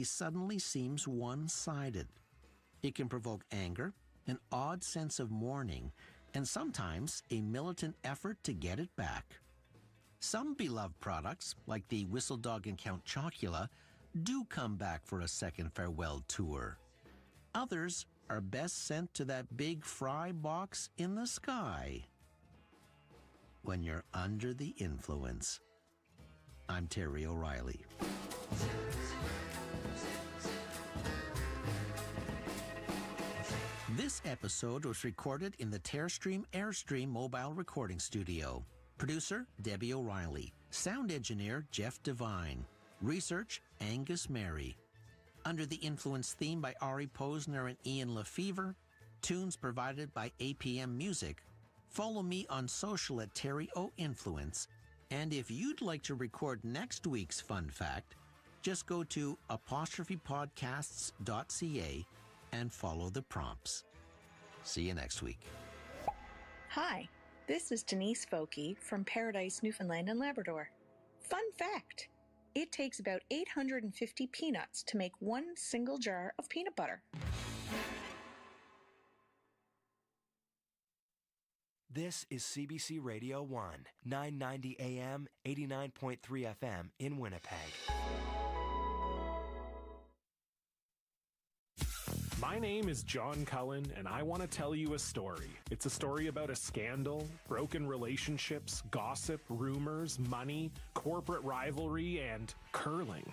suddenly seems one-sided. It can provoke anger, an odd sense of mourning, and sometimes a militant effort to get it back. Some beloved products, like the Whistle Dog and Count Chocula, do come back for a second farewell tour. Others are best sent to that big fry box in the sky when you're under the influence. I'm Terry O'Reilly. This episode was recorded in the Terrestream Airstream mobile recording studio. Producer, Debbie O'Reilly. Sound engineer, Jeff Devine. Research, Angus Mary. Under the Influence theme by Ari Posner and Ian Lefevre. Tunes provided by APM Music. Follow me on social at Terry O Influence. And if you'd like to record next week's fun fact, just go to apostrophepodcasts.ca and follow the prompts. See you next week. Hi, this is Denise Foki from Paradise, Newfoundland and Labrador. Fun fact, it takes about 850 peanuts to make one single jar of peanut butter. This is CBC Radio 1, 990 AM, 89.3 FM in Winnipeg. My name is John Cullen, and I want to tell you a story. It's a story about a scandal, broken relationships, gossip, rumors, money, corporate rivalry, and curling.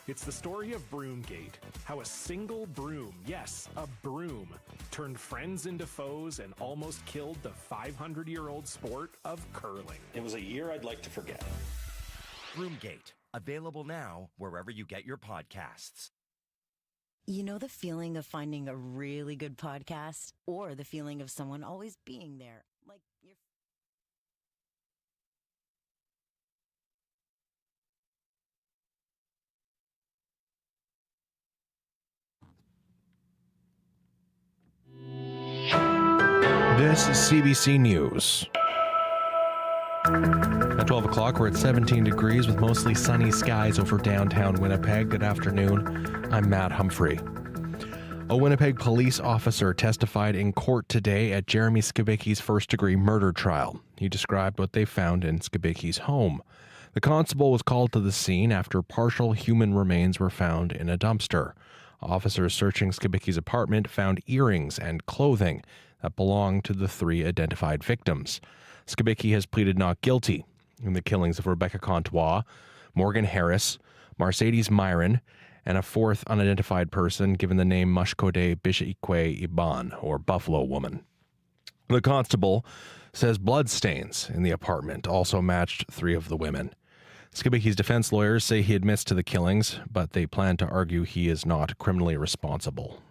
It's the story of Broomgate, how a single broom, yes, a broom, turned friends into foes and almost killed the 500-year-old sport of curling. It was a year I'd like to forget. Broomgate, available now wherever you get your podcasts. You know the feeling of finding a really good podcast, or the feeling of someone always being there, like you're... This is CBC News. At 12 o'clock, we're at 17 degrees with mostly sunny skies over downtown Winnipeg. Good afternoon. I'm Matt Humphrey. A Winnipeg police officer testified in court today at Jeremy Skibicki's first-degree murder trial. He described what they found in Skibicki's home. The constable was called to the scene after partial human remains were found in a dumpster. Officers searching Skibicki's apartment found earrings and clothing that belonged to the three identified victims. Skibicki has pleaded not guilty in the killings of Rebecca Contois, Morgan Harris, Mercedes Myron, and a fourth unidentified person given the name Mushkode Bishikwe Iban, or Buffalo Woman. The constable says bloodstains in the apartment also matched three of the women. Skibicki's defense lawyers say he admits to the killings, but they plan to argue he is not criminally responsible.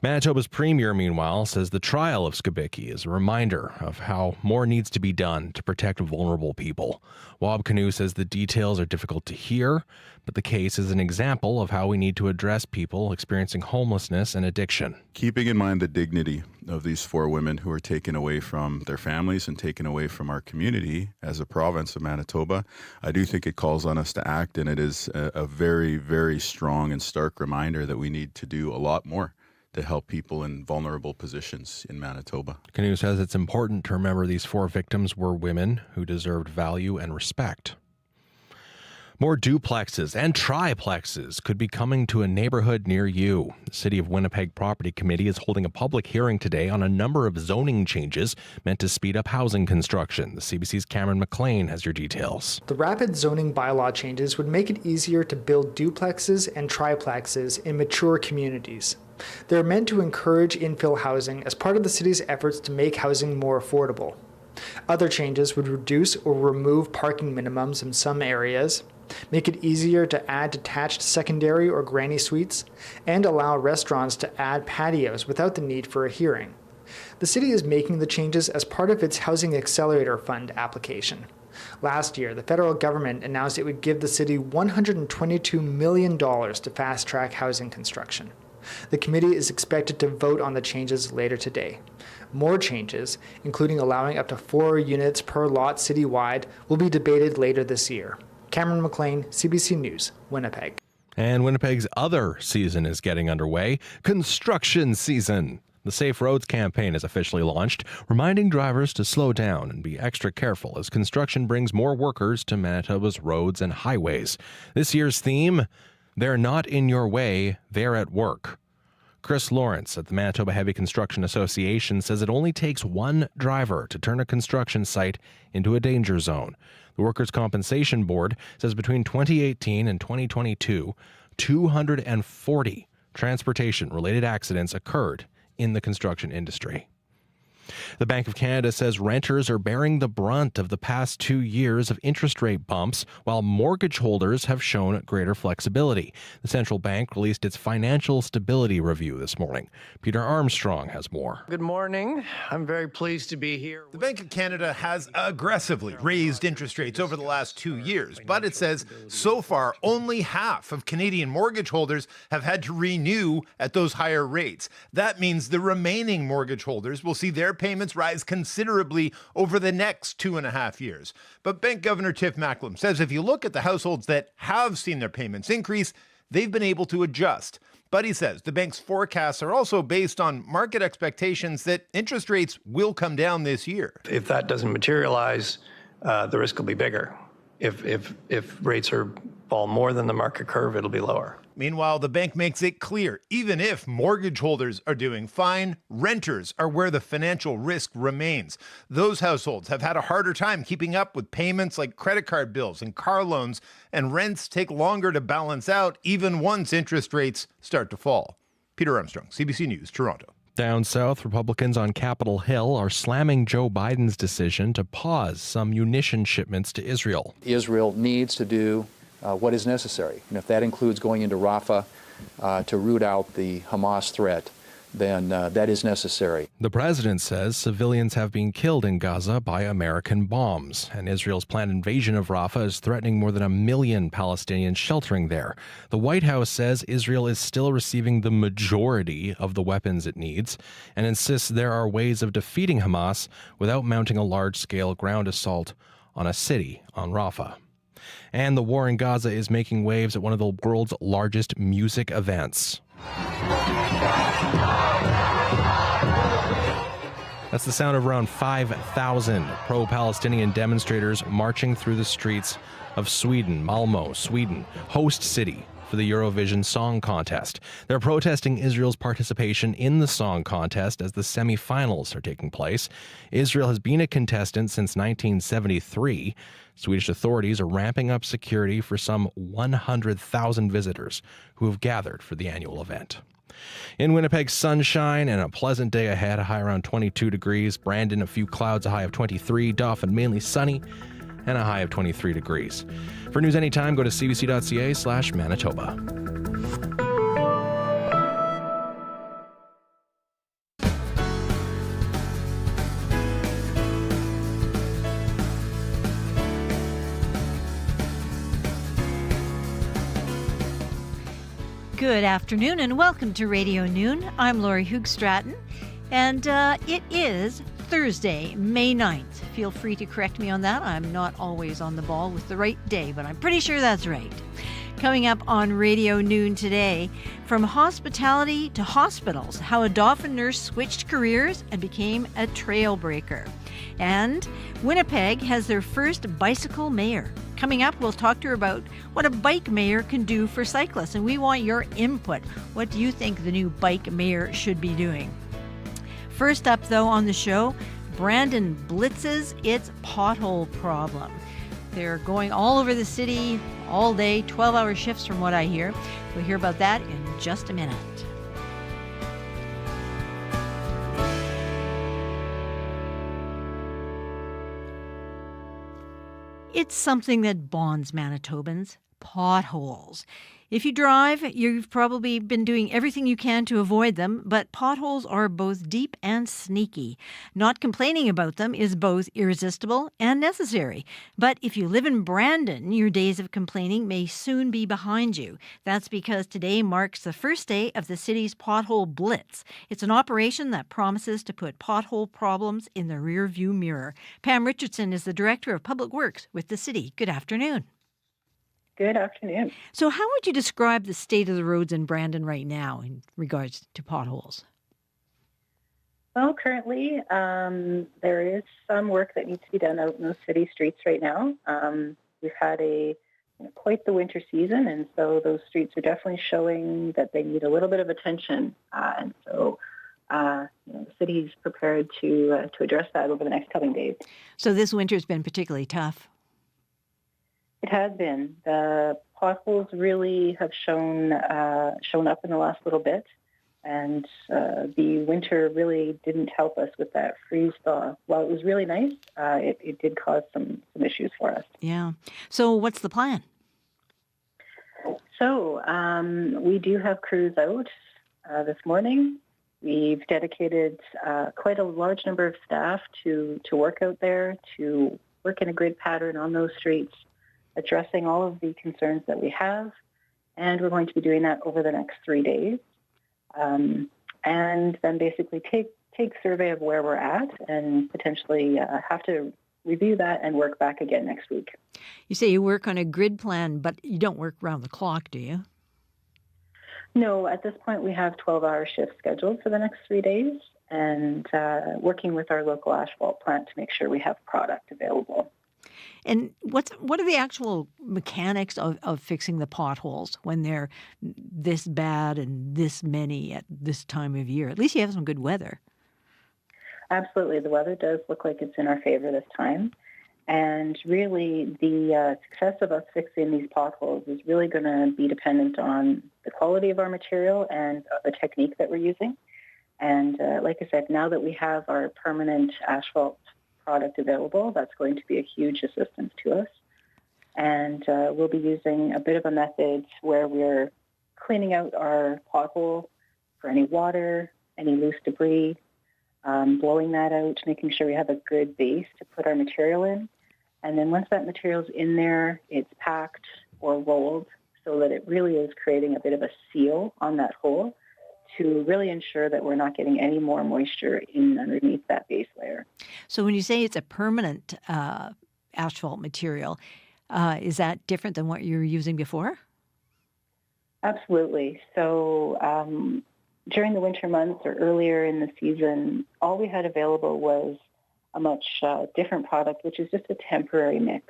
Manitoba's premier, meanwhile, says the trial of Skibicki is a reminder of how more needs to be done to protect vulnerable people. Wab Canoe says the details are difficult to hear, but the case is an example of how we need to address people experiencing homelessness and addiction. Keeping in mind the dignity of these four women who were taken away from their families and taken away from our community as a province of Manitoba, I do think it calls on us to act, and it is a very, very strong and stark reminder that we need to do a lot more to help people in vulnerable positions in Manitoba. Canoe says it's important to remember these four victims were women who deserved value and respect. More duplexes and triplexes could be coming to a neighborhood near you. The City of Winnipeg Property Committee is holding a public hearing today on a number of zoning changes meant to speed up housing construction. The CBC's Cameron McLean has your details. The rapid zoning bylaw changes would make it easier to build duplexes and triplexes in mature communities. They're meant to encourage infill housing as part of the city's efforts to make housing more affordable. Other changes would reduce or remove parking minimums in some areas, make it easier to add detached secondary or granny suites, and allow restaurants to add patios without the need for a hearing. The city is making the changes as part of its Housing Accelerator Fund application. Last year, the federal government announced it would give the city $122 million to fast-track housing construction. The committee is expected to vote on the changes later today. More changes, including allowing up to 4 units per lot citywide, will be debated later this year. Cameron McLean, CBC News, Winnipeg. And Winnipeg's other season is getting underway, construction season. The Safe Roads campaign is officially launched, reminding drivers to slow down and be extra careful as construction brings more workers to Manitoba's roads and highways. This year's theme, they're not in your way, they're at work. Chris Lawrence at the Manitoba Heavy Construction Association says it only takes one driver to turn a construction site into a danger zone. The Workers' Compensation Board says between 2018 and 2022, 240 transportation-related accidents occurred in the construction industry. The Bank of Canada says renters are bearing the brunt of the past 2 years of interest rate bumps, while mortgage holders have shown greater flexibility. The central bank released its financial stability review this morning. Peter Armstrong has more. Good morning. I'm very pleased to be here. The Bank of Canada has aggressively raised interest rates over the last 2 years, but it says so far only half of Canadian mortgage holders have had to renew at those higher rates. That means the remaining mortgage holders will see their payments rise considerably over the next 2.5 years. But Bank Governor Tiff Macklem says if you look at the households that have seen their payments increase, they've been able to adjust. But he says the bank's forecasts are also based on market expectations that interest rates will come down this year. If that doesn't materialize, the risk will be bigger. If rates fall more than the market curve, it'll be lower. Meanwhile, the bank makes it clear, even if mortgage holders are doing fine, renters are where the financial risk remains. Those households have had a harder time keeping up with payments like credit card bills and car loans, and rents take longer to balance out even once interest rates start to fall. Peter Armstrong, CBC News, Toronto. Down south, Republicans on Capitol Hill are slamming Joe Biden's decision to pause some munition shipments to Israel. Israel needs to do what is necessary. And if that includes going into Rafah to root out the Hamas threat, then that is necessary. The president says civilians have been killed in Gaza by American bombs, and Israel's planned invasion of Rafah is threatening more than 1 million Palestinians sheltering there. The White House says Israel is still receiving the majority of the weapons it needs and insists there are ways of defeating Hamas without mounting a large-scale ground assault on a city on Rafah. And the war in Gaza is making waves at one of the world's largest music events. That's the sound of around 5,000 pro-Palestinian demonstrators marching through the streets of Sweden, Malmö, Sweden, host city for the Eurovision Song Contest. They're protesting Israel's participation in the song contest as the semifinals are taking place. Israel has been a contestant since 1973. Swedish authorities are ramping up security for some 100,000 visitors who have gathered for the annual event. In Winnipeg, sunshine and a pleasant day ahead, a high around 22 degrees. Brandon, a few clouds, a high of 23. Dauphin, mainly sunny, and a high of 23 degrees. For news anytime, go to cbc.ca/Manitoba. Good afternoon and welcome to Radio Noon. I'm Laurie Hoogstraten, and it is Thursday, May 9th. Feel free to correct me on that. I'm not always on the ball with the right day, but I'm pretty sure that's right. Coming up on Radio Noon today, from hospitality to hospitals, how a Dauphin nurse switched careers and became a trailbreaker. And Winnipeg has their first bicycle mayor. Coming up, we'll talk to her about what a bike mayor can do for cyclists, and we want your input. What do you think the new bike mayor should be doing? First up, though, on the show, Brandon blitzes its pothole problem. They're going all over the city all day, 12-hour shifts from what I hear. We'll hear about that in just a minute. It's something that bonds Manitobans, potholes. If you drive, you've probably been doing everything you can to avoid them, but potholes are both deep and sneaky. Not complaining about them is both irresistible and necessary. But if you live in Brandon, your days of complaining may soon be behind you. That's because today marks the first day of the city's Pothole Blitz. It's an operation that promises to put pothole problems in the rearview mirror. Pam Richardson is the Director of Public Works with the city. Good afternoon. Good afternoon. So how would you describe the state of the roads in Brandon right now in regards to potholes? Well, currently, there is some work that needs to be done out in the city streets right now. We've had quite the winter season, and so those streets are definitely showing that they need a little bit of attention. And so the city's prepared to address that over the next coming days. So this winter's been particularly tough. It has been. The potholes really have shown up in the last little bit. And the winter really didn't help us with that freeze thaw. While it was really nice, it did cause some issues for us. Yeah. So what's the plan? So we do have crews out this morning. We've dedicated quite a large number of staff to work out there, to work in a grid pattern on those streets, addressing all of the concerns that we have. And we're going to be doing that over the next 3 days. And then basically take survey of where we're at and potentially have to review that and work back again next week. You say you work on a grid plan, but you don't work around the clock, do you? No, at this point we have 12-hour shifts scheduled for the next 3 days and working with our local asphalt plant to make sure we have product available. And what are the actual mechanics of fixing the potholes when they're this bad and this many at this time of year? At least you have some good weather. Absolutely. The weather does look like it's in our favor this time. And really, the success of us fixing these potholes is really going to be dependent on the quality of our material and the technique that we're using. And like I said, now that we have our permanent asphalt product available, that's going to be a huge assistance to us. And we'll be using a bit of a method where we're cleaning out our pothole for any water, any loose debris, blowing that out, making sure we have a good base to put our material in. And then once that material's in there, it's packed or rolled so that it really is creating a bit of a seal on that hole to really ensure that we're not getting any more moisture in underneath that base layer. So when you say it's a permanent asphalt material, is that different than what you were using before? Absolutely. So during the winter months or earlier in the season, all we had available was a much different product, which is just a temporary mix.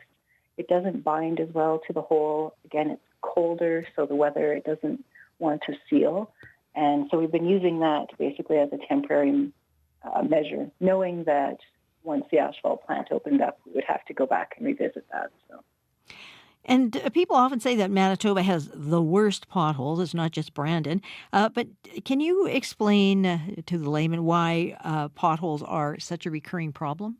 It doesn't bind as well to the hole. Again, it's colder, so the weather, it doesn't want to seal. And so we've been using that basically as a temporary measure, knowing that once the asphalt plant opened up, we would have to go back and revisit that. So. And people often say that Manitoba has the worst potholes. It's not just Brandon. But can you explain to the layman why potholes are such a recurring problem?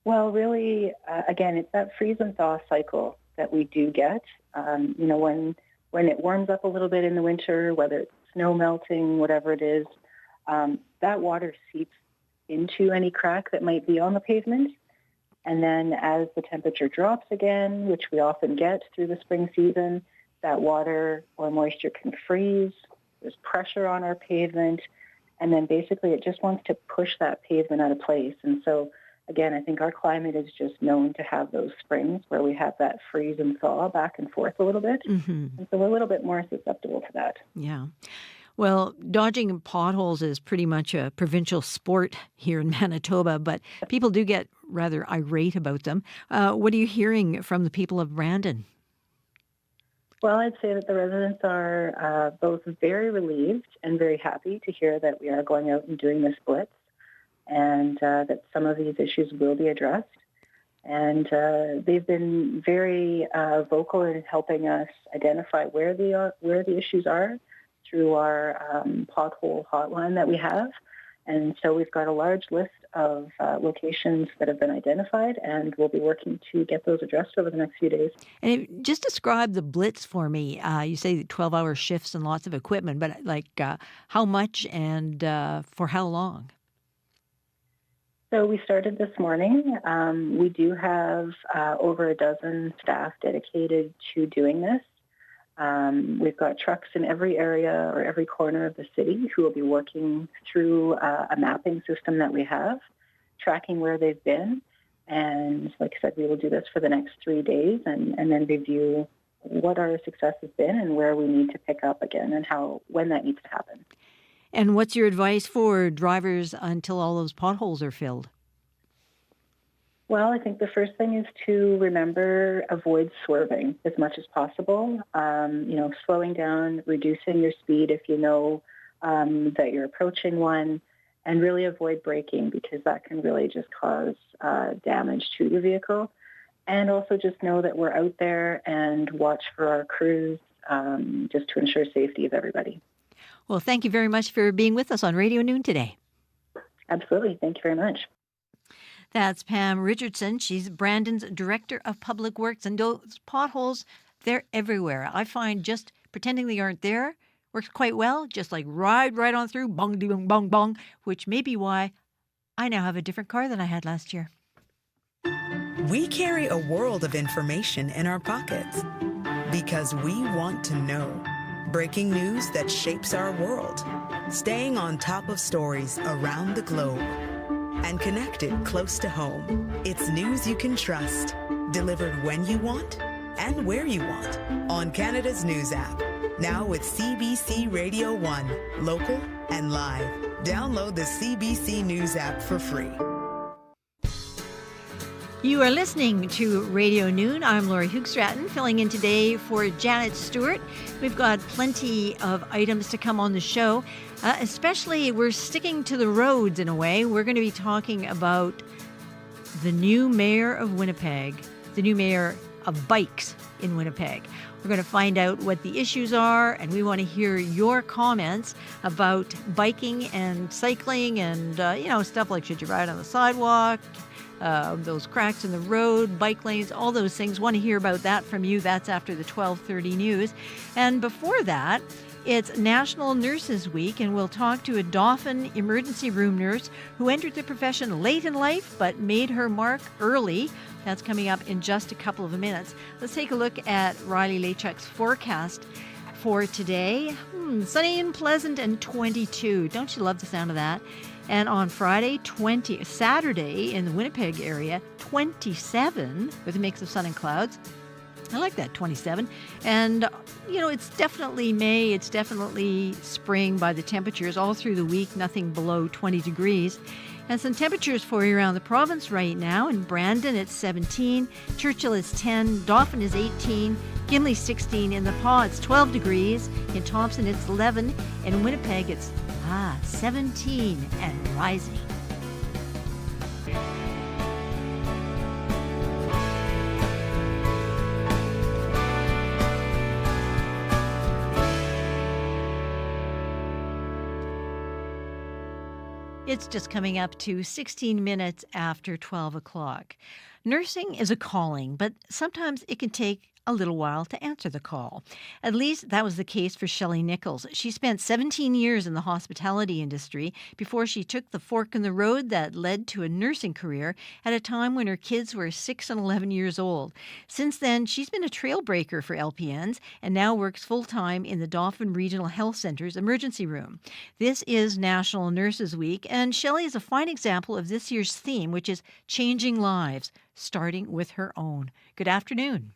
Well, really, again, it's that freeze and thaw cycle that we do get. When it warms up a little bit in the winter, whether it's snow melting, whatever it is, that water seeps into any crack that might be on the pavement. And then as the temperature drops again, which we often get through the spring season, that water or moisture can freeze. There's pressure on our pavement. And then basically it just wants to push that pavement out of place. And so, again, I think our climate is just known to have those springs where we have that freeze and thaw back and forth a little bit. Mm-hmm. And so we're a little bit more susceptible to that. Yeah. Well, dodging potholes is pretty much a provincial sport here in Manitoba, but people do get rather irate about them. What are you hearing from the people of Brandon? Well, I'd say that the residents are both very relieved and very happy to hear that we are going out and doing this blitz and that some of these issues will be addressed. And they've been very vocal in helping us identify where the issues are through our pothole hotline that we have. And so we've got a large list of locations that have been identified, and we'll be working to get those addressed over the next few days. And just describe the blitz for me. You say 12-hour shifts and lots of equipment, but how much and for how long? So we started this morning. We do have over a dozen staff dedicated to doing this. We've got trucks in every area or every corner of the city who will be working through a mapping system that we have, tracking where they've been. And like I said, we will do this for the next 3 days and then review what our success has been and where we need to pick up again and when that needs to happen. And what's your advice for drivers until all those potholes are filled? Well, I think the first thing is to remember, avoid swerving as much as possible. Slowing down, reducing your speed if you know that you're approaching one, and really avoid braking because that can really just cause damage to your vehicle. And also just know that we're out there and watch for our crews just to ensure safety of everybody. Well, thank you very much for being with us on Radio Noon today. Absolutely. Thank you very much. That's Pam Richardson. She's Brandon's Director of Public Works. And those potholes, they're everywhere. I find just pretending they aren't there works quite well. Just like ride right on through, bong, ding, bong, bong, which may be why I now have a different car than I had last year. We carry a world of information in our pockets because we want to know. Breaking news that shapes our world. Staying on top of stories around the globe. And connected close to home. It's news you can trust. Delivered when you want and where you want. On Canada's News app. Now with CBC Radio 1. Local and live. Download the CBC News app for free. You are listening to Radio Noon. I'm Laurie Hoogstraten, filling in today for Janet Stewart. We've got plenty of items to come on the show. Especially, we're sticking to the roads in a way. We're going to be talking about the new mayor of Winnipeg, the new mayor of bikes in Winnipeg. We're going to find out what the issues are, and we want to hear your comments about biking and cycling and, stuff like should you ride on the sidewalk, those cracks in the road, bike lanes, all those things. Want to hear about that from you. That's after the 12:30 news. And before that, it's National Nurses Week, and we'll talk to a Dauphin emergency room nurse who entered the profession late in life but made her mark early. That's coming up in just a couple of minutes. Let's take a look at Riley Lachuk's forecast for today. Sunny and pleasant and 22. Don't you love the sound of that? And on Friday, Saturday in the Winnipeg area, 27 with a mix of sun and clouds. I like that, 27. And, it's definitely May. It's definitely spring by the temperatures all through the week, nothing below 20 degrees. And some temperatures for you around the province right now. In Brandon, it's 17. Churchill is 10. Dauphin is 18. Gimli, 16. In the Paw, it's 12 degrees. In Thompson, it's 11. And in Winnipeg, it's 17 and rising. It's just coming up to 16 minutes after 12 o'clock. Nursing is a calling, but sometimes it can take a little while to answer the call. At least that was the case for Shelley Nichols. She spent 17 years in the hospitality industry before she took the fork in the road that led to a nursing career at a time when her kids were 6 and 11 years old. Since then, she's been a trailbreaker for LPNs and now works full-time in the Dauphin Regional Health Centre's emergency room. This is National Nurses Week, and Shelley is a fine example of this year's theme, which is changing lives, starting with her own. Good afternoon.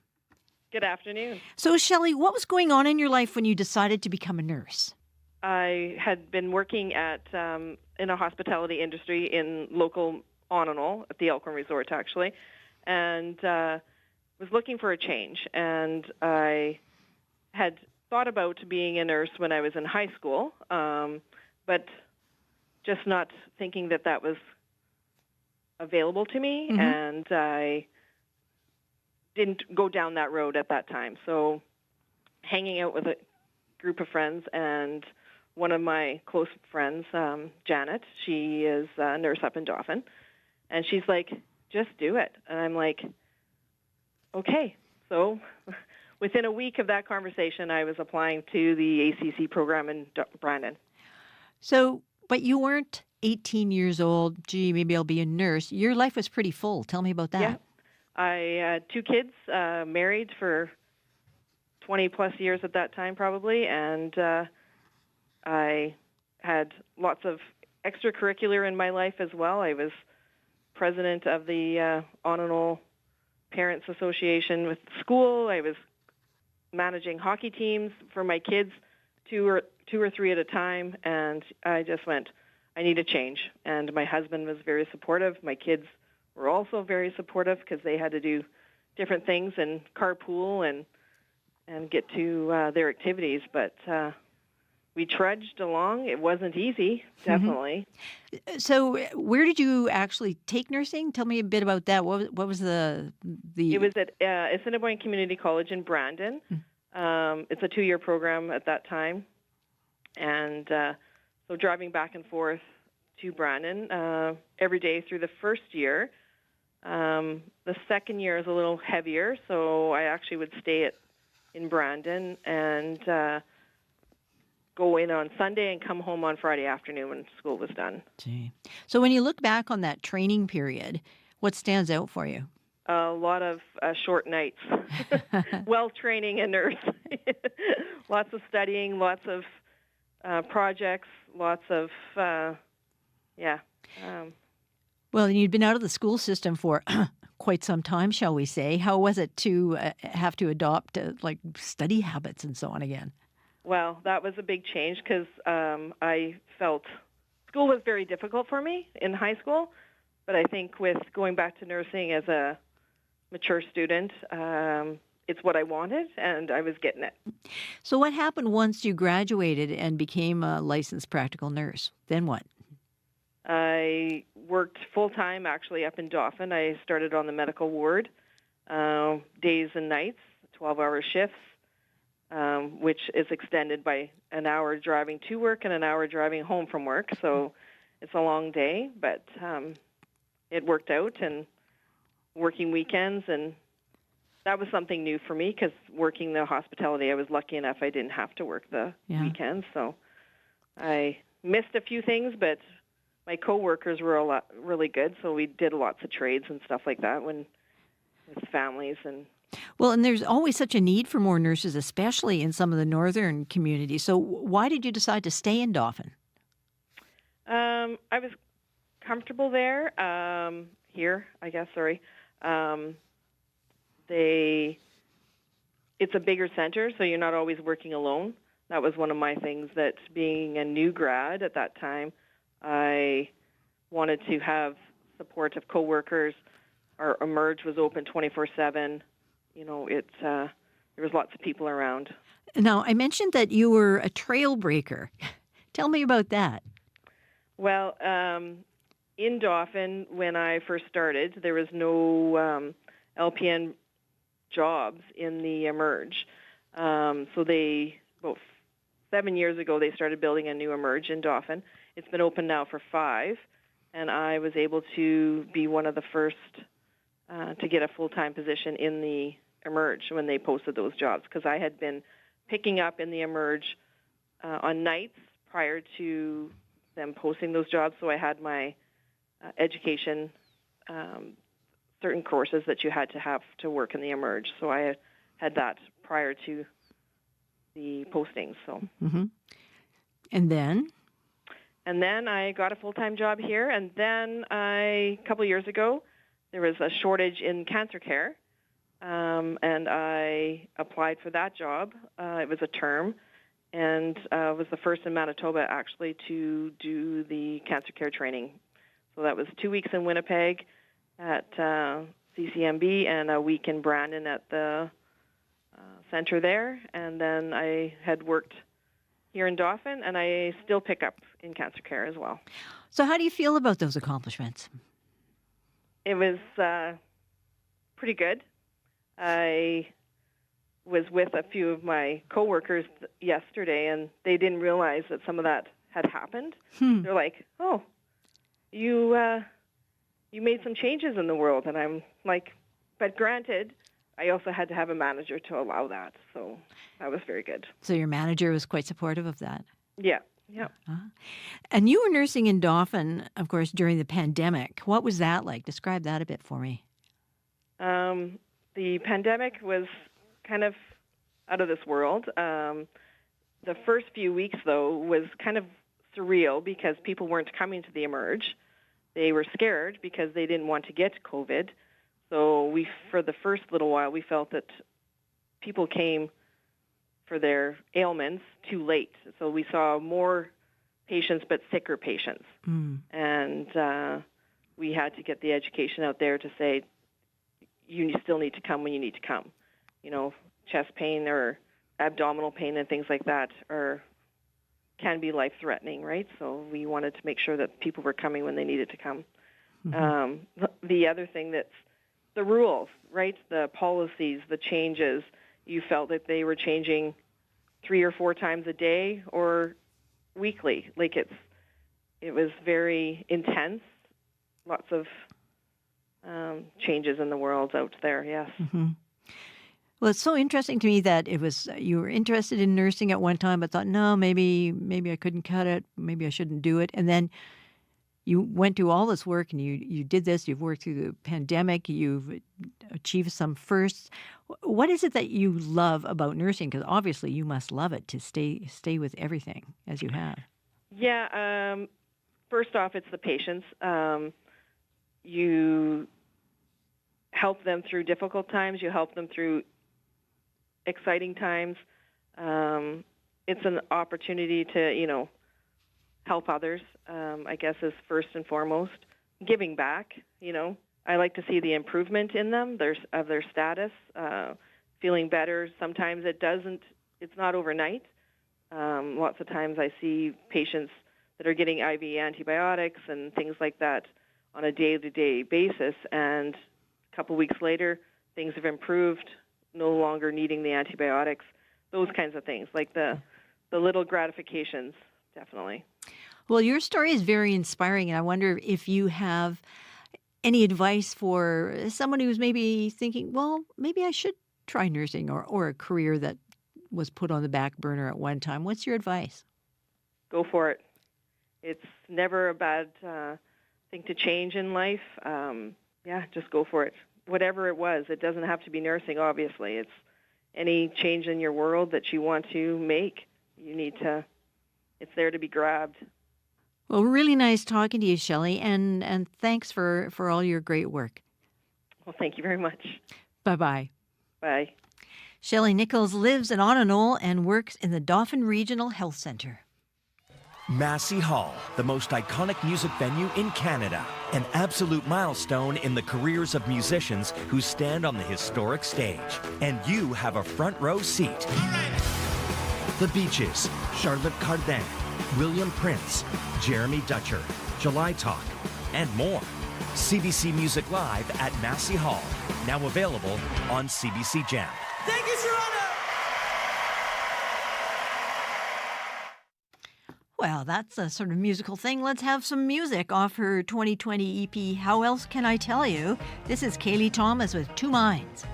Good afternoon. So, Shelley, what was going on in your life when you decided to become a nurse? I had been working in a hospitality industry in local Ononol at the Elkhorn Resort, actually, and was looking for a change. And I had thought about being a nurse when I was in high school, but just not thinking that was available to me, and I didn't go down that road at that time. So hanging out with a group of friends, and one of my close friends, Janet, she is a nurse up in Dauphin, and she's like, just do it. And I'm like, okay. So within a week of that conversation, I was applying to the ACC program in Brandon. So, but you weren't 18 years old, gee, maybe I'll be a nurse. Your life was pretty full. Tell me about that. Yeah. I had 2 kids, married for 20-plus years at that time probably, and I had lots of extracurricular in my life as well. I was president of the On-and-All Parents Association with school. I was managing hockey teams for my kids, two or three at a time, and I just went, I need a change. And my husband was very supportive. My kids were also very supportive because they had to do different things and carpool and get to their activities. But we trudged along. It wasn't easy, definitely. Mm-hmm. So where did you actually take nursing? Tell me a bit about that. What was the... It was at Assiniboine Community College in Brandon. Mm-hmm. It's a 2-year program at that time. And so driving back and forth to Brandon every day through the first year. The second year is a little heavier, so I actually would stay in Brandon and go in on Sunday and come home on Friday afternoon when school was done. Gee. So when you look back on that training period, what stands out for you? A lot of short nights while training a nurse. Lots of studying, lots of projects, lots of, Well, and you'd been out of the school system for quite some time, shall we say. How was it to have to adopt study habits and so on again? Well, that was a big change because I felt school was very difficult for me in high school. But I think with going back to nursing as a mature student, it's what I wanted, and I was getting it. So what happened once you graduated and became a licensed practical nurse? Then what? I worked full-time, actually, up in Dauphin. I started on the medical ward, days and nights, 12-hour shifts, which is extended by an hour driving to work and an hour driving home from work. So it's a long day, but it worked out, and working weekends, and that was something new for me because working the hospitality, I was lucky enough I didn't have to work the weekends. So I missed a few things, but my coworkers were really good, so we did lots of trades and stuff like that with families. Well, and there's always such a need for more nurses, especially in some of the northern communities. So why did you decide to stay in Dauphin? I was comfortable there. Here, I guess, sorry. It's a bigger center, so you're not always working alone. That was one of my things, that being a new grad at that time, I wanted to have support of coworkers. Our Emerge was open 24/7. There was lots of people around. Now, I mentioned that you were a trailbreaker. Tell me about that. Well, in Dauphin, when I first started, there was no LPN jobs in the Emerge. So about 7 years ago, they started building a new Emerge in Dauphin. It's been open now for 5, and I was able to be one of the first to get a full-time position in the Emerge when they posted those jobs, because I had been picking up in the Emerge on nights prior to them posting those jobs, so I had my education, certain courses that you had to have to work in the Emerge. So I had that prior to the postings. So, And then I got a full-time job here. And then a couple of years ago, there was a shortage in cancer care, and I applied for that job. It was a term, and was the first in Manitoba actually to do the cancer care training. So that was 2 weeks in Winnipeg at CCMB and a week in Brandon at the center there. And then I had worked here in Dauphin, and I still pick up in cancer care as well. So how do you feel about those accomplishments? It was pretty good. I was with a few of my coworkers yesterday, and they didn't realize that some of that had happened. They're like, "Oh, you made some changes in the world," and I'm like, "But granted, I also had to have a manager to allow that, so that was very good." So your manager was quite supportive of that. Yeah. And you were nursing in Dauphin, of course, during the pandemic. What was that like? Describe that a bit for me. The pandemic was kind of out of this world. The first few weeks, though, was kind of surreal because people weren't coming to the Emerge. they were scared because they didn't want to get COVID. So for the first little while, we felt that people came for their ailments too late. So we saw more patients, but sicker patients. And we had to get the education out there to say, you still need to come when you need to come. Chest pain or abdominal pain and things like that can be life-threatening, right? So we wanted to make sure that people were coming when they needed to come. The other thing that's the rules, right? The policies, the changes, you felt that they were changing 3 or 4 times a day or weekly. Like it was very intense. Lots of changes in the world out there, yes. Well, it's so interesting to me that you were interested in nursing at one time, but thought, no, maybe I couldn't cut it. Maybe I shouldn't do it. And then you went through all this work and you did this. You've worked through the pandemic. You've achieved some firsts. What is it that you love about nursing? Because obviously you must love it to stay with everything as you have. Yeah. First off, it's the patients. You help them through difficult times. You help them through exciting times. It's an opportunity to, help others, I guess, is first and foremost. Giving back, I like to see the improvement in them, of their status, feeling better. Sometimes it's not overnight. Lots of times I see patients that are getting IV antibiotics and things like that on a day-to-day basis, and a couple weeks later, things have improved, no longer needing the antibiotics, those kinds of things, like the little gratifications, definitely. Well, your story is very inspiring, and I wonder if you have any advice for someone who's maybe thinking, well, maybe I should try nursing or a career that was put on the back burner at one time. What's your advice? Go for it. It's never a bad thing to change in life. Just go for it. Whatever it was, it doesn't have to be nursing, obviously. It's any change in your world that you want to make. It's there to be grabbed. Well, really nice talking to you, Shelley, and thanks for all your great work. Well, thank you very much. Bye-bye. Bye. Shelley Nichols lives in Ononol and works in the Dauphin Regional Health Centre. Massey Hall, the most iconic music venue in Canada. An absolute milestone in the careers of musicians who stand on the historic stage. And you have a front row seat. The Beaches, Charlotte Cardin, William Prince, Jeremy Dutcher, July Talk, and more. CBC Music Live at Massey Hall. Now available on CBC Gem. Thank you, Toronto! Well, that's a sort of musical thing. Let's have some music off her 2020 EP, How Else Can I Tell You? This is Kaylee Thomas with Two Minds.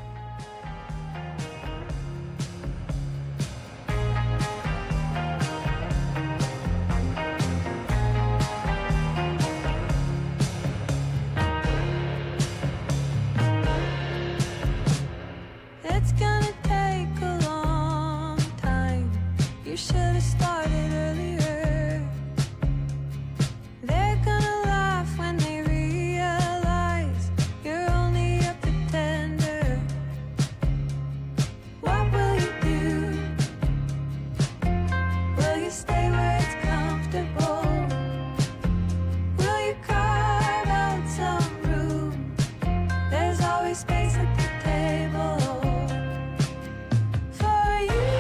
It's gonna take a long time. You should have started earlier. They're gonna laugh when they realize you're only a pretender. What will you do? Will you stay where it's comfortable? Will you carve out some room? There's always space at the table for you.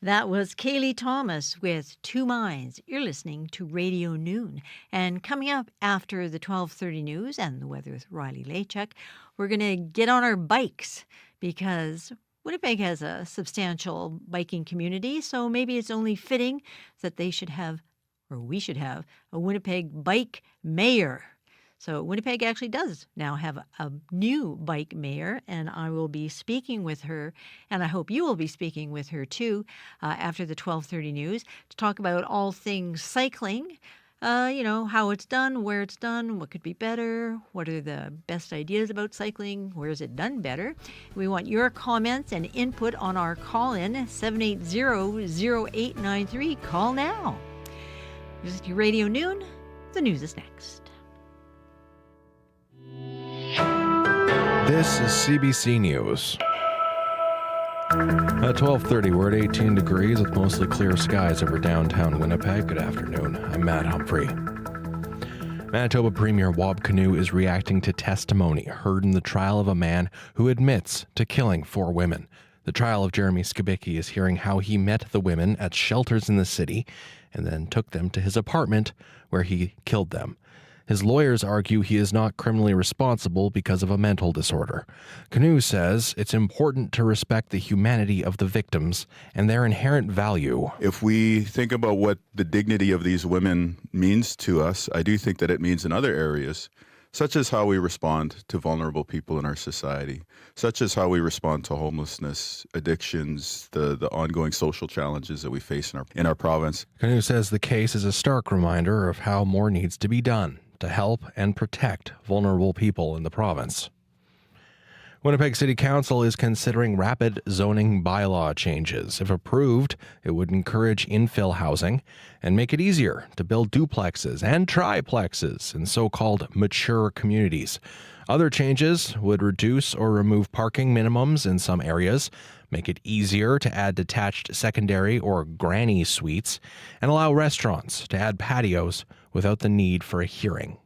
That was Kaylee Thomas with Two Minds. You're listening to Radio Noon. And coming up after the 12:30 news and the weather with Riley Lachuk, we're going to get on our bikes because Winnipeg has a substantial biking community, so maybe it's only fitting that they should have, or we should have, a Winnipeg bike mayor. So Winnipeg actually does now have a new bike mayor, and I will be speaking with her, and I hope you will be speaking with her too after the 12:30 news to talk about all things cycling. How it's done, where it's done, what could be better, what are the best ideas about cycling, where is it done better. We want your comments and input on our call-in, 780-0893. Call now. This is Radio Noon. The news is next. This is CBC News. At 12:30, we're at 18 degrees with mostly clear skies over downtown Winnipeg. Good afternoon. I'm Matt Humphrey. Manitoba Premier Wab Kinew is reacting to testimony heard in the trial of a man who admits to killing 4 women. The trial of Jeremy Skibicki is hearing how he met the women at shelters in the city and then took them to his apartment where he killed them. His lawyers argue he is not criminally responsible because of a mental disorder. Kinew says it's important to respect the humanity of the victims and their inherent value. If we think about what the dignity of these women means to us, I do think that it means in other areas, such as how we respond to vulnerable people in our society, such as how we respond to homelessness, addictions, the ongoing social challenges that we face in our province. Kinew says the case is a stark reminder of how more needs to be done to help and protect vulnerable people in the province. Winnipeg City Council is considering rapid zoning bylaw changes. If approved, it would encourage infill housing and make it easier to build duplexes and triplexes in so-called mature communities. Other changes would reduce or remove parking minimums in some areas, make it easier to add detached secondary or granny suites, and allow restaurants to add patios without the need for a hearing.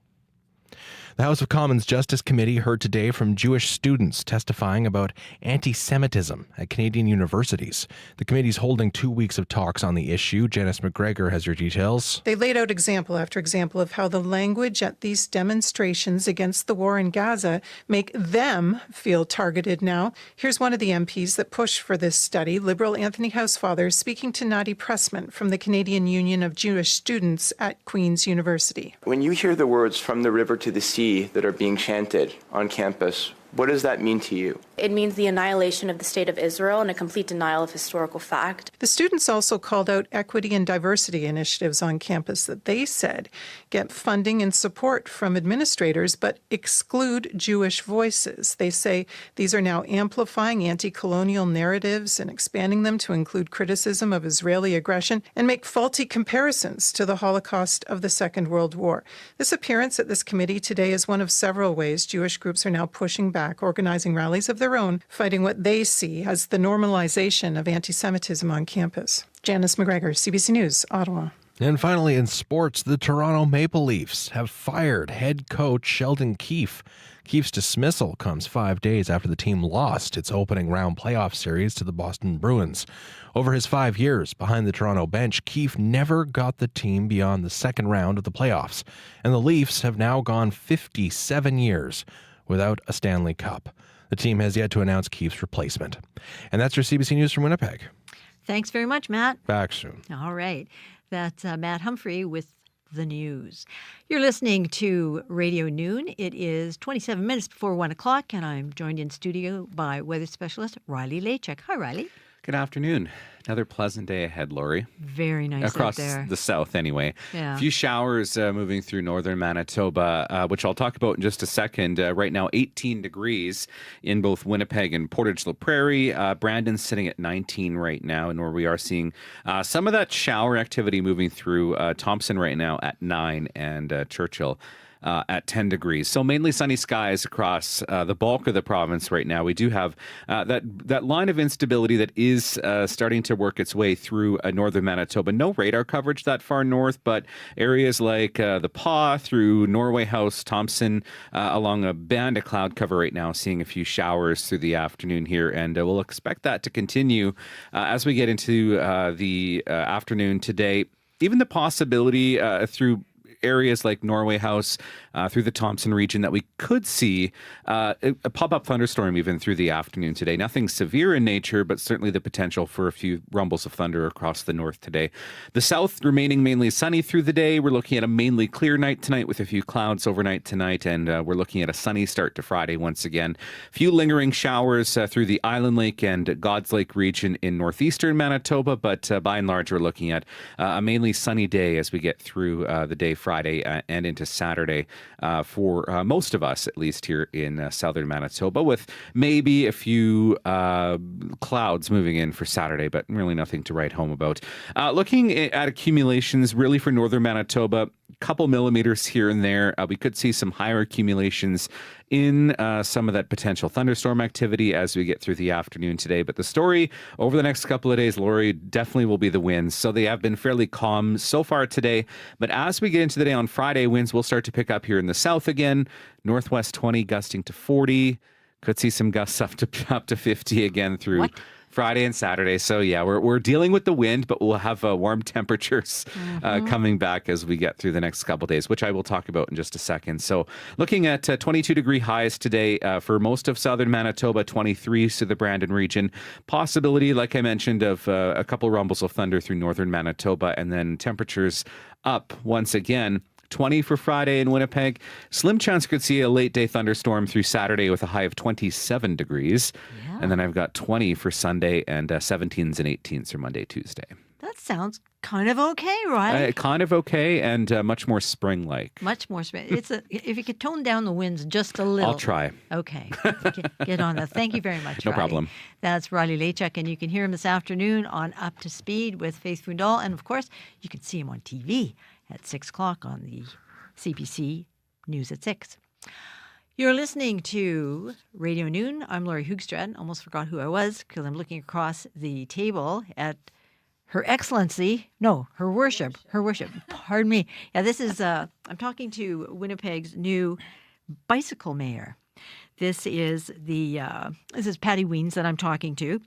The House of Commons Justice Committee heard today from Jewish students testifying about anti-Semitism at Canadian universities. The committee's holding 2 weeks of talks on the issue. Janice McGregor has your details. They laid out example after example of how the language at these demonstrations against the war in Gaza make them feel targeted now. Here's one of the MPs that pushed for this study, Liberal Anthony Housefather, speaking to Nadi Pressman from the Canadian Union of Jewish Students at Queen's University. When you hear the words "from the river to the sea" that are being chanted on campus, what does that mean to you? It means the annihilation of the state of Israel and a complete denial of historical fact. The students also called out equity and diversity initiatives on campus that they said get funding and support from administrators but exclude Jewish voices. They say these are now amplifying anti-colonial narratives and expanding them to include criticism of Israeli aggression and make faulty comparisons to the Holocaust of the Second World War. This appearance at this committee today is one of several ways Jewish groups are now pushing back, organizing rallies of their own, fighting what they see as the normalization of anti-Semitism on campus. Janice McGregor, CBC News, Ottawa. And finally, in sports, the Toronto Maple Leafs have fired head coach Sheldon Keefe. Keefe's dismissal comes 5 days after the team lost its opening round playoff series to the Boston Bruins. Over his 5 years behind the Toronto bench, Keefe never got the team beyond the second round of the playoffs, and the Leafs have now gone 57 years without a Stanley Cup. The team has yet to announce Keefe's replacement. And that's your CBC News from Winnipeg. Thanks very much, Matt. Back soon. All right. That's Matt Humphrey with the news. You're listening to Radio Noon. It is 27 minutes before 1 o'clock, and I'm joined in studio by weather specialist Riley Lachuk. Hi, Riley. Good afternoon. Another pleasant day ahead, Lori. Very nice across out there. The south, anyway. Yeah. A few showers moving through northern Manitoba, which I'll talk about in just a second. Right now, 18 degrees in both Winnipeg and Portage la Prairie. Brandon's sitting at 19 right now, and where we are seeing some of that shower activity moving through Thompson right now at 9, and Churchill at 10 degrees. So mainly sunny skies across the bulk of the province right now. We do have that line of instability that is starting to work its way through northern Manitoba. No radar coverage that far north, but areas like the Paw through Norway House, Thompson, along a band of cloud cover right now, seeing a few showers through the afternoon here, and we'll expect that to continue as we get into the afternoon today. Even the possibility through areas like Norway House, through the Thompson region, that we could see a pop-up thunderstorm even through the afternoon today. Nothing severe in nature, but certainly the potential for a few rumbles of thunder across the north today. The south remaining mainly sunny through the day. We're looking at a mainly clear night tonight with a few clouds overnight tonight, and we're looking at a sunny start to Friday once again. A few lingering showers through the Island Lake and God's Lake region in northeastern Manitoba, but by and large, we're looking at a mainly sunny day as we get through the day Friday and into Saturday for most of us, at least here in southern Manitoba, with maybe a few clouds moving in for Saturday, but really nothing to write home about. Looking at accumulations really for northern Manitoba, a couple millimeters here and there. We could see some higher accumulations in some of that potential thunderstorm activity as we get through the afternoon today. But the story over the next couple of days, Lori, definitely will be the winds. So they have been fairly calm so far today. But as we get into the day on Friday, winds will start to pick up here in the south again. Northwest 20, gusting to 40. Could see some gusts up to 50 again through Friday and Saturday. So yeah, we're dealing with the wind, but we'll have warm temperatures coming back as we get through the next couple of days, which I will talk about in just a second. So looking at 22-degree highs today for most of southern Manitoba, 23 to the Brandon region. Possibility, like I mentioned, of a couple rumbles of thunder through northern Manitoba, and then temperatures up once again. 20 for Friday in Winnipeg. Slim chance could see a late day thunderstorm through Saturday with a high of 27 degrees. Yeah. And then I've got 20 for Sunday and 17s and 18s for Monday, Tuesday. That sounds kind of okay, right? Kind of okay, and much more spring-like. Much more spring. If you could tone down the winds just a little. I'll try. Okay. Get on that. Thank you very much, No Riley. problem. That's Riley Lachuk, and you can hear him this afternoon on Up to Speed with Faith Fundal. And, of course, you can see him on TV at 6 o'clock on the CBC News at 6. You're listening to Radio Noon. I'm Laurie Hoogstraten. Almost forgot who I was because I'm looking across the table at Her Excellency. No, Her Worship. Her Worship. Pardon me. Yeah, this is, I'm talking to Winnipeg's new bicycle mayor. This is Patty Weens that I'm talking to.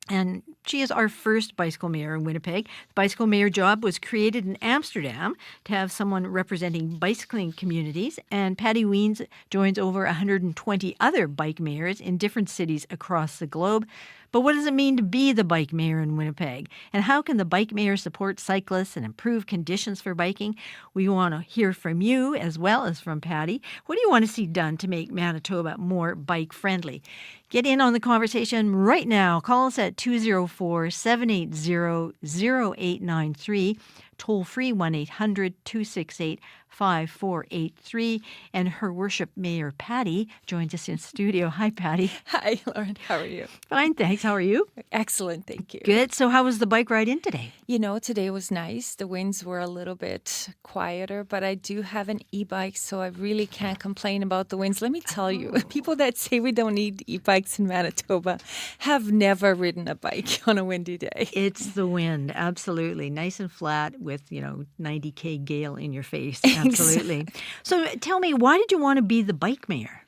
And she is our first bicycle mayor in Winnipeg. The bicycle mayor job was created in Amsterdam to have someone representing bicycling communities. And Patty Weens joins over 120 other bike mayors in different cities across the globe. But what does it mean to be the bike mayor in Winnipeg? And how can the bike mayor support cyclists and improve conditions for biking? We want to hear from you as well as from Patty. What do you want to see done to make Manitoba more bike-friendly? Get in on the conversation right now. Call us at 204-780-0893. Toll free 1-800-268-5483. And Her Worship Mayor Patty joins us in studio. Hi, Patty. Hi, Lauren. How are you? Fine, thanks. How are you? Excellent, thank you. Good. So how was the bike ride in today? You know, today was nice. The winds were a little bit quieter, but I do have an e-bike, so I really can't complain about the winds. Let me tell you, people that say we don't need e-bikes in Manitoba have never ridden a bike on a windy day. It's the wind, absolutely. Nice and flat with, 90K gale in your face. Absolutely. Exactly. So tell me, why did you want to be the bike mayor?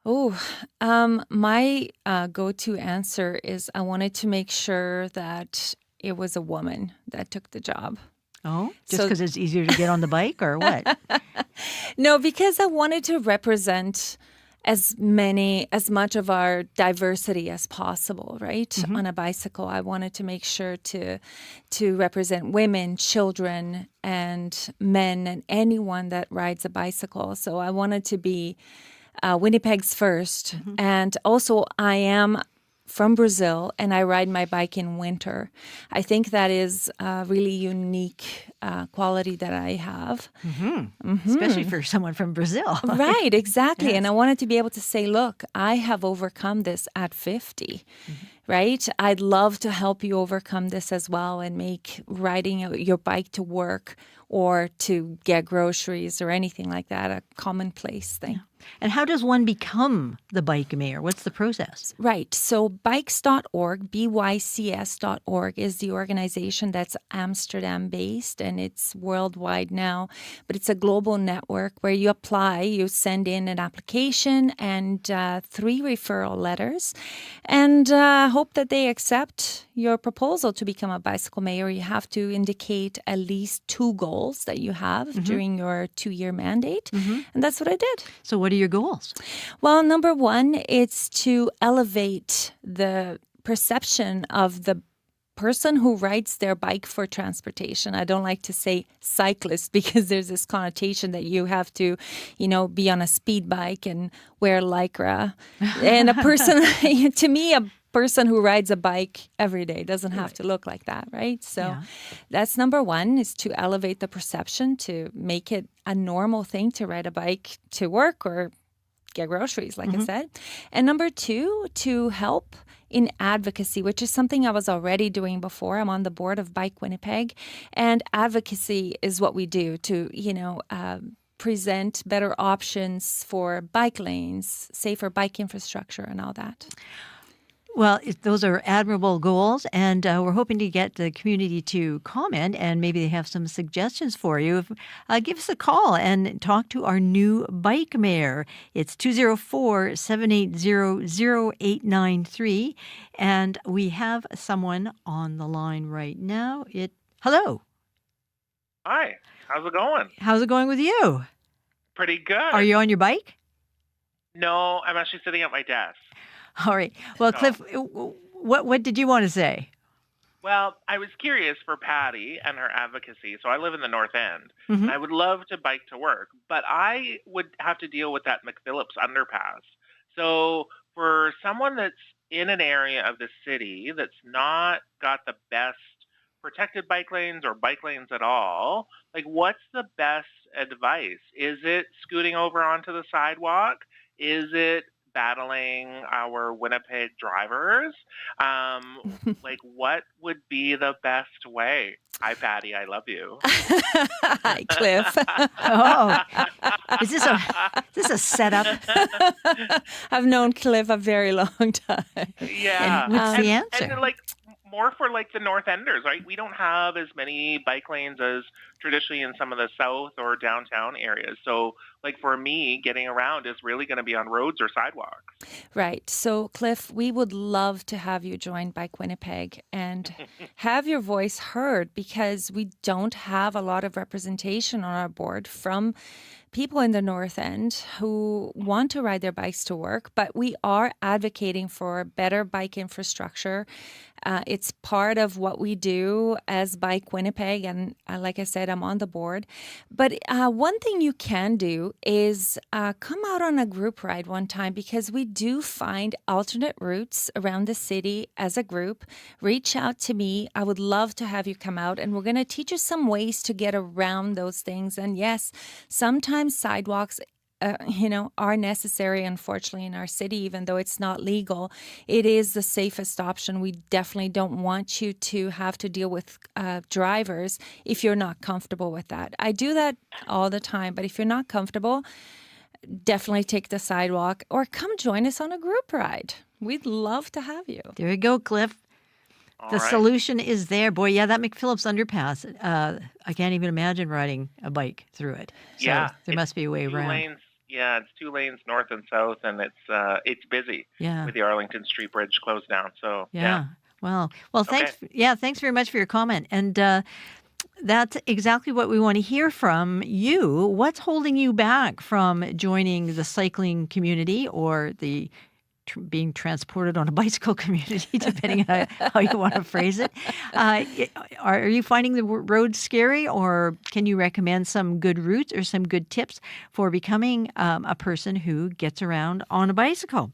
My go-to answer is I wanted to make sure that it was a woman that took the job. Oh, just because it's easier to get on the bike or what? No, because I wanted to represent as much of our diversity as possible, right? Mm-hmm. On a bicycle, I wanted to make sure to represent women, children, and men, and anyone that rides a bicycle. So I wanted to be Winnipeg's first. Mm-hmm. And also, I am from Brazil, and I ride my bike in winter. I think that is a really unique quality that I have. Mm-hmm. Mm-hmm. Especially for someone from Brazil. Right, exactly. Yes. And I wanted to be able to say, look, I have overcome this at 50, mm-hmm. right? I'd love to help you overcome this as well and make riding your bike to work or to get groceries or anything like that, a commonplace thing. And how does one become the bike mayor? What's the process? Right. So bikes.org, BYCS.org is the organization that's Amsterdam based, and it's worldwide now. But it's a global network where you apply, you send in an application and 3 referral letters, and hope that they accept your proposal to become a bicycle mayor. You have to indicate at least 2 goals that you have during your 2-year mandate. And that's what I did. So what are your goals? Well, number 1, it's to elevate the perception of the person who rides their bike for transportation. I don't like to say cyclist because there's this connotation that you have to, be on a speed bike and wear Lycra. And a person, to me, a person who rides a bike every day doesn't have to look like that, right? So that's number 1, is to elevate the perception, to make it a normal thing to ride a bike to work or get groceries, like I said. And number 2, to help in advocacy, which is something I was already doing before. I'm on the board of Bike Winnipeg, and advocacy is what we do to, present better options for bike lanes, safer bike infrastructure, and all that. Well, those are admirable goals, and we're hoping to get the community to comment, and maybe they have some suggestions for you. Give us a call and talk to our new bike mayor. It's 204-780-0893, and we have someone on the line right now. Hello. Hi. How's it going? How's it going with you? Pretty good. Are you on your bike? No, I'm actually sitting at my desk. All right. Well, Cliff, what did you want to say? Well, I was curious for Patty and her advocacy. So I live in the North End. And I would love to bike to work, but I would have to deal with that McPhillips underpass. So for someone that's in an area of the city that's not got the best protected bike lanes or bike lanes at all, like what's the best advice? Is it scooting over onto the sidewalk? Is it battling our Winnipeg drivers? Like, what would be the best way? Hi, Patty. I love you. Hi, Cliff. Is this a setup? I've known Cliff a very long time. Yeah. And what's the answer? And more for the North Enders, right? We don't have as many bike lanes as traditionally in some of the south or downtown areas. So for me, getting around is really going to be on roads or sidewalks. Right. So Cliff, we would love to have you join Bike Winnipeg and have your voice heard, because we don't have a lot of representation on our board from people in the North End who want to ride their bikes to work, but we are advocating for better bike infrastructure. It's part of what we do as Bike Winnipeg, and like I said, I'm on the board. But one thing you can do is come out on a group ride one time, because we do find alternate routes around the city as a group. Reach out to me. I would love to have you come out, and we're going to teach you some ways to get around those things. And yes, sometimes sidewalks are necessary, unfortunately, in our city, even though it's not legal. It is the safest option. We definitely don't want you to have to deal with drivers if you're not comfortable with that. I do that all the time, but if you're not comfortable, definitely take the sidewalk or come join us on a group ride. We'd love to have you. There you go, Cliff. The solution is there. Boy, yeah, that McPhillips underpass, I can't even imagine riding a bike through it. So there must be a way around. Lanes. Yeah, it's 2 lanes north and south, and it's busy with the Arlington Street Bridge closed down. So Well, thanks. Okay. Yeah, thanks very much for your comment. And that's exactly what we want to hear from you. What's holding you back from joining the cycling community or the being transported on a bicycle community, depending on how you want to phrase it? Are you finding the road scary, or can you recommend some good routes or some good tips for becoming a person who gets around on a bicycle?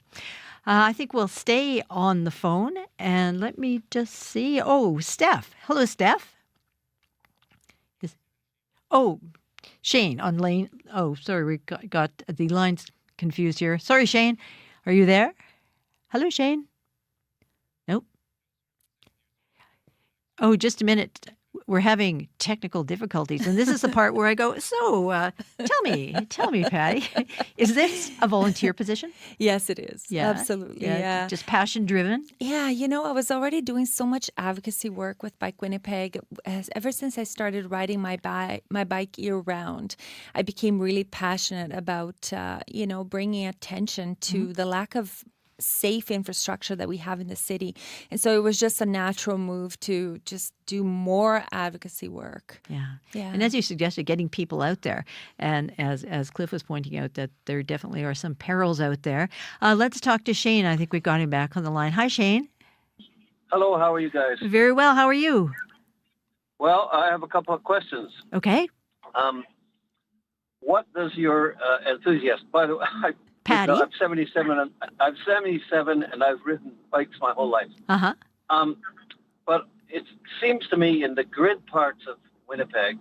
I think we'll stay on the phone, and let me just see. Oh, Steph. Hello, Steph. Shane on lane. Oh, sorry, we got the lines confused here. Sorry, Shane. Are you there? Hello, Shane. Nope. Oh, just a minute. We're having technical difficulties, and this is the part where I go, so tell me, Patty, is this a volunteer position? Yes, it is. Yeah. Absolutely. Yeah. Just passion driven? Yeah, I was already doing so much advocacy work with Bike Winnipeg. Ever since I started riding my bike year round, I became really passionate about, bringing attention to the lack of safe infrastructure that we have in the city. And so it was just a natural move to just do more advocacy work. Yeah. Yeah. And as you suggested, getting people out there. And as Cliff was pointing out, that there definitely are some perils out there. Let's talk to Shane. I think we've got him back on the line. Hi, Shane. Hello, how are you guys? Very well. How are you? Well, I have a couple of questions. Okay. What does your enthusiast, by the way, Patty? I'm 77 and I've ridden bikes my whole life. Uh-huh. But it seems to me in the grid parts of Winnipeg,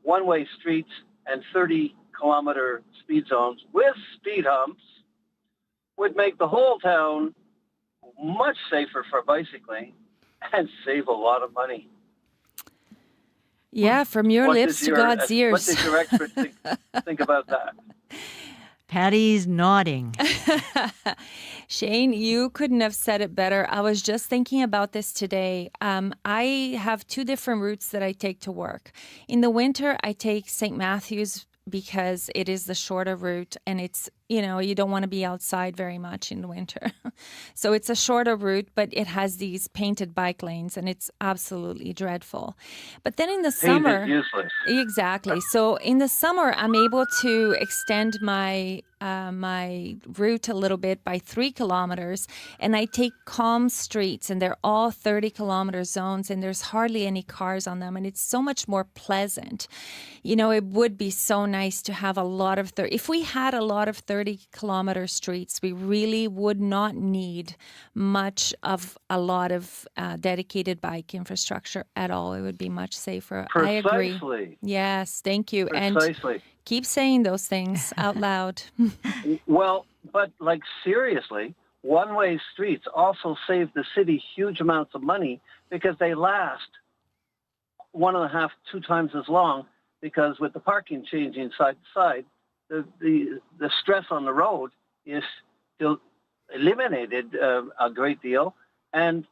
one-way streets and 30-kilometer speed zones with speed humps would make the whole town much safer for bicycling and save a lot of money. Yeah, from your lips to God's ears. What does your expert think about that? Patty's nodding. Shane, you couldn't have said it better. I was just thinking about this today. I have two different routes that I take to work. In the winter, I take St. Matthew's because it is the shorter route and it's, you don't want to be outside very much in the winter. So it's a shorter route, but it has these painted bike lanes and it's absolutely dreadful. But then in the summer, useless. Exactly. So in the summer, I'm able to extend my route a little bit by 3 kilometers, and I take calm streets, and they're all 30-kilometer zones, and there's hardly any cars on them, and it's so much more pleasant. It would be so nice to have a lot of if we had a lot of 30-kilometer streets, we really would not need much of a lot of dedicated bike infrastructure at all. It would be much safer. Precisely. I agree. Yes, thank you. Precisely. And keep saying those things out loud. Well, but seriously, one-way streets also save the city huge amounts of money because they last 1.5, 2 times as long, because with the parking changing side to side, the stress on the road is still eliminated a great deal. And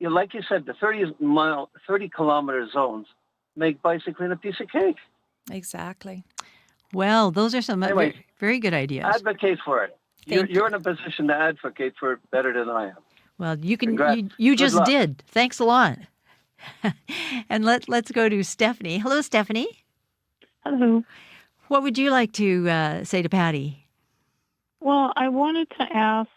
like you said, the 30-kilometer zones make bicycling a piece of cake. Exactly. Well, those are some Anyway, very good ideas. Advocate for it. You're in a position to advocate for it better than I am. Well, you can. Congrats. You Good just luck. did. Thanks a lot. And let's go to Stephanie. Hello, Stephanie. Hello. What would you like to say to Patty? Well, I wanted to ask,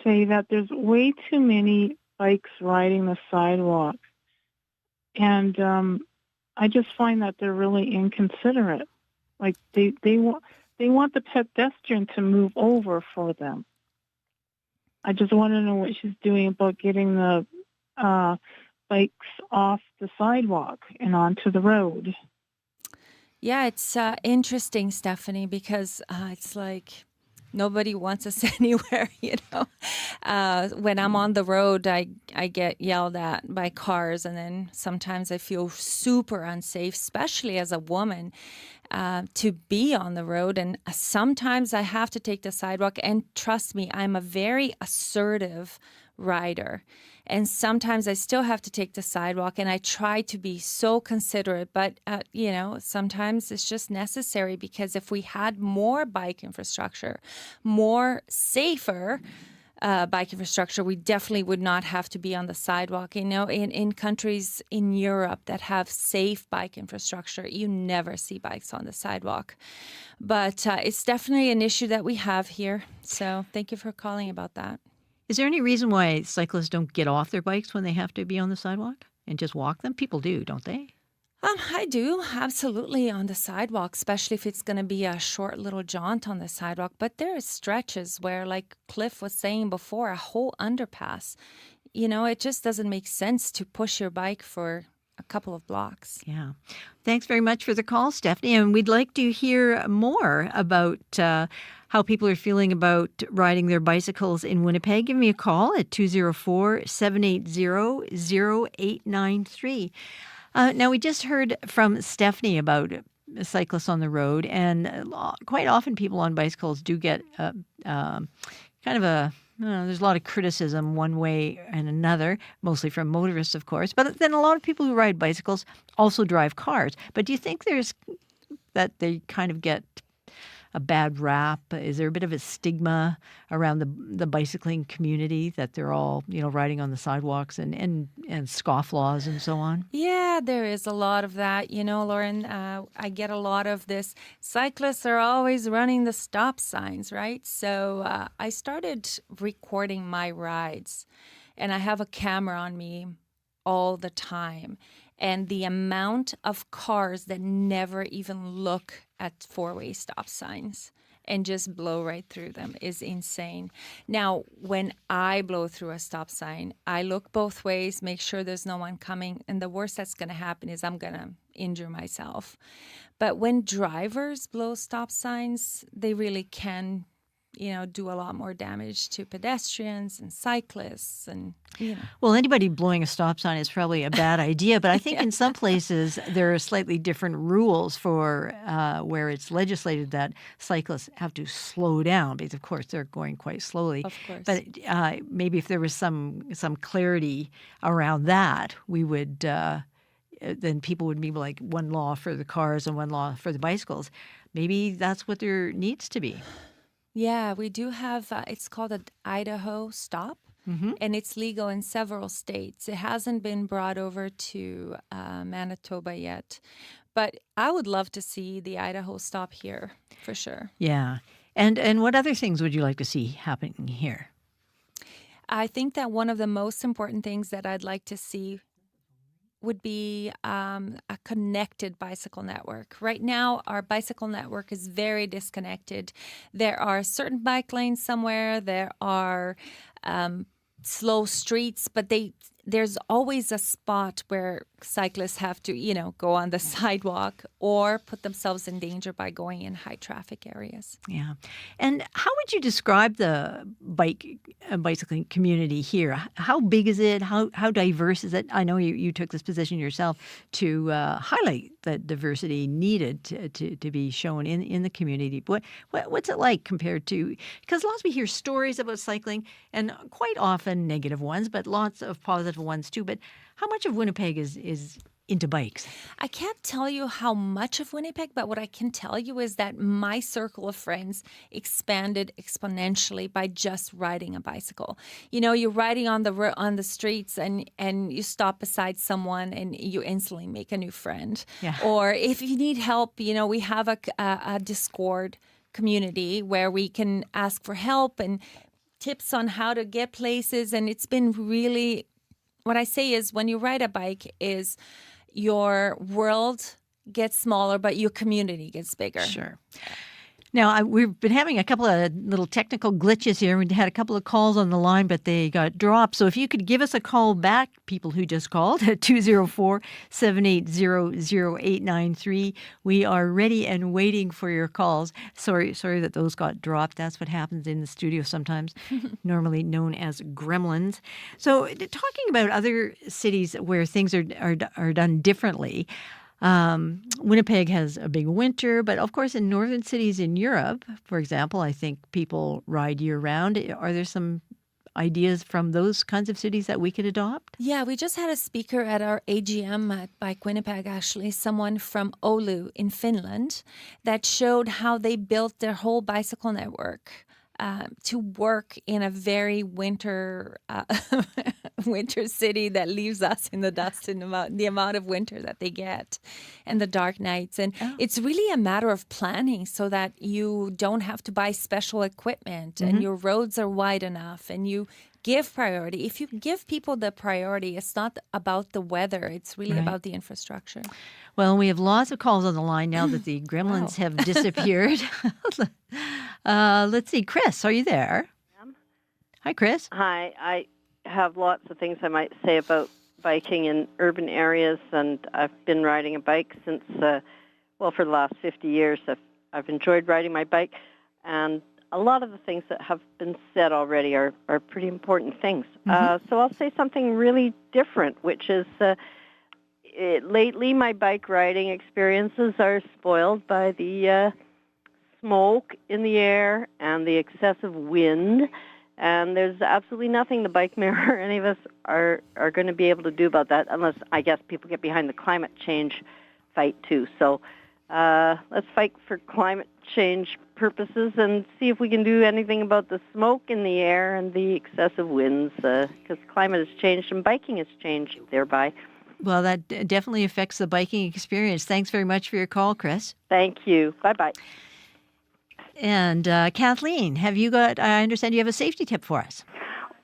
say that there's way too many bikes riding the sidewalk. And I just find that they're really inconsiderate. Like they want the pedestrian to move over for them. I just want to know what she's doing about getting the bikes off the sidewalk and onto the road. Yeah, it's interesting, Stephanie, because it's like nobody wants us anywhere, When I'm on the road, I get yelled at by cars, and then sometimes I feel super unsafe, especially as a woman, to be on the road. And sometimes I have to take the sidewalk, and trust me, I'm a very assertive rider. And sometimes I still have to take the sidewalk, and I try to be so considerate. But, sometimes it's just necessary, because if we had more bike infrastructure, more safer bike infrastructure, we definitely would not have to be on the sidewalk. In countries in Europe that have safe bike infrastructure, you never see bikes on the sidewalk. But it's definitely an issue that we have here. So thank you for calling about that. Is there any reason why cyclists don't get off their bikes when they have to be on the sidewalk and just walk them? People do, don't they? I do, absolutely, on the sidewalk, especially if it's going to be a short little jaunt on the sidewalk. But there are stretches where, like Cliff was saying before, a whole underpass, it just doesn't make sense to push your bike for a couple of blocks. Yeah. Thanks very much for the call, Stephanie. And we'd like to hear more about how people are feeling about riding their bicycles in Winnipeg. Give me a call at 204-780-0893. Now, we just heard from Stephanie about cyclists on the road, and quite often people on bicycles do get there's a lot of criticism one way and another, mostly from motorists, of course. But then a lot of people who ride bicycles also drive cars. But do you think that they kind of get a bad rap? Is there a bit of a stigma around the bicycling community that they're all, riding on the sidewalks and scofflaws and so on? Yeah, there is a lot of that. Lauren, I get a lot of this. Cyclists are always running the stop signs, right? So I started recording my rides, and I have a camera on me all the time. And the amount of cars that never even look at four-way stop signs and just blow right through them is insane. Now, when I blow through a stop sign, I look both ways, make sure there's no one coming, and the worst that's going to happen is I'm going to injure myself. But when drivers blow stop signs, they really can do a lot more damage to pedestrians and cyclists Well, anybody blowing a stop sign is probably a bad idea, but I think in some places there are slightly different rules for where it's legislated that cyclists have to slow down because, of course, they're going quite slowly. Of course. But maybe if there was some clarity around that, we would then people would be like one law for the cars and one law for the bicycles. Maybe that's what there needs to be. Yeah, we do have, it's called an Idaho stop, and it's legal in several states. It hasn't been brought over to Manitoba yet, but I would love to see the Idaho stop here, for sure. Yeah. And what other things would you like to see happening here? I think that one of the most important things that I'd like to see would be a connected bicycle network. Right now, our bicycle network is very disconnected. There are certain bike lanes somewhere. There are slow streets, but there's always a spot where cyclists have to, go on the sidewalk or put themselves in danger by going in high traffic areas. Yeah. And how would you describe the bicycling community here? How big is it? How diverse is it? I know you took this position yourself to highlight the diversity needed to be shown in the community. What's it like compared to, because lots we hear stories about cycling and quite often negative ones, but lots of positive ones too. But how much of Winnipeg is into bikes? I can't tell you how much of Winnipeg, but what I can tell you is that my circle of friends expanded exponentially by just riding a bicycle. You're riding on the streets and you stop beside someone and you instantly make a new friend. Yeah. Or if you need help, we have a Discord community where we can ask for help and tips on how to get places. And it's been really, what I say is when you ride a bike is your world gets smaller, but your community gets bigger. Sure. Now, we've been having a couple of little technical glitches here. We had a couple of calls on the line, but they got dropped. So if you could give us a call back, people who just called, at 204-780-0893. We are ready and waiting for your calls. Sorry that those got dropped. That's what happens in the studio sometimes, normally known as gremlins. So talking about other cities where things are done differently, Winnipeg has a big winter, but of course in northern cities in Europe, for example, I think people ride year-round. Are there some ideas from those kinds of cities that we could adopt? Yeah, we just had a speaker at our AGM at Bike Winnipeg, actually, someone from Oulu in Finland, that showed how they built their whole bicycle network to work in a very winter city that leaves us in the dust in the amount of winter that they get and the dark nights. And it's really a matter of planning so that you don't have to buy special equipment and your roads are wide enough and you give priority. If you give people the priority, it's not about the weather. It's really about the infrastructure. Well, we have lots of calls on the line now that the gremlins have disappeared. Let's see. Chris, are you there? Hi, Chris. Hi. I have lots of things I might say about biking in urban areas, and I've been riding a bike since, for the last 50 years. I've enjoyed riding my bike, and a lot of the things that have been said already are pretty important things. So I'll say something really different, which is lately my bike riding experiences are spoiled by the smoke in the air and the excessive wind. And there's absolutely nothing the bike mayor or any of us are going to be able to do about that, unless, I guess, people get behind the climate change fight, too. So let's fight for climate change purposes and see if we can do anything about the smoke in the air and the excessive winds, because climate has changed and biking has changed thereby. Well, that definitely affects the biking experience. Thanks very much for your call, Chris. Thank you. Bye-bye. And Kathleen, I understand you have a safety tip for us.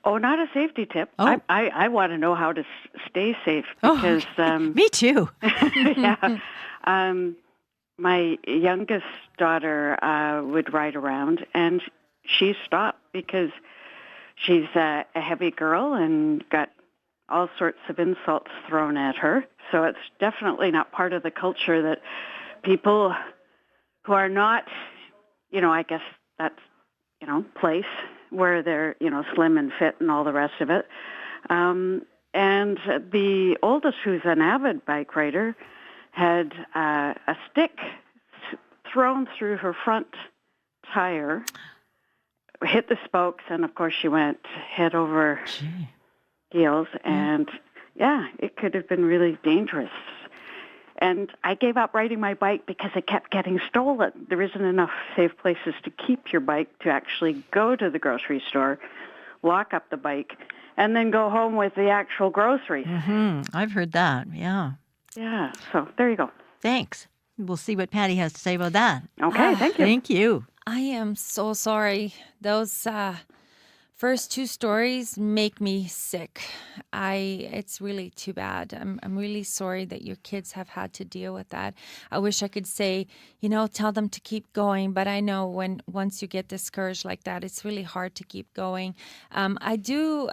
Oh, not a safety tip. Oh. I want to know how to stay safe because... Me too. Yeah. My youngest daughter would ride around, and she stopped because she's a heavy girl and got all sorts of insults thrown at her. So it's definitely not part of the culture that people who are not, I guess that's, place where they're, slim and fit and all the rest of it. And the oldest, who's an avid bike rider, had a stick thrown through her front tire, hit the spokes, and of course she went head over heels, and it could have been really dangerous. And I gave up riding my bike because it kept getting stolen. There isn't enough safe places to keep your bike to actually go to the grocery store, lock up the bike, and then go home with the actual groceries. I've heard that, yeah. Yeah, so there you go. Thanks. We'll see what Patty has to say about that. Okay, thank you. Thank you. I am so sorry. Those first two stories make me sick. It's really too bad. I'm really sorry that your kids have had to deal with that. I wish I could say, tell them to keep going, but I know once you get discouraged like that, it's really hard to keep going. I do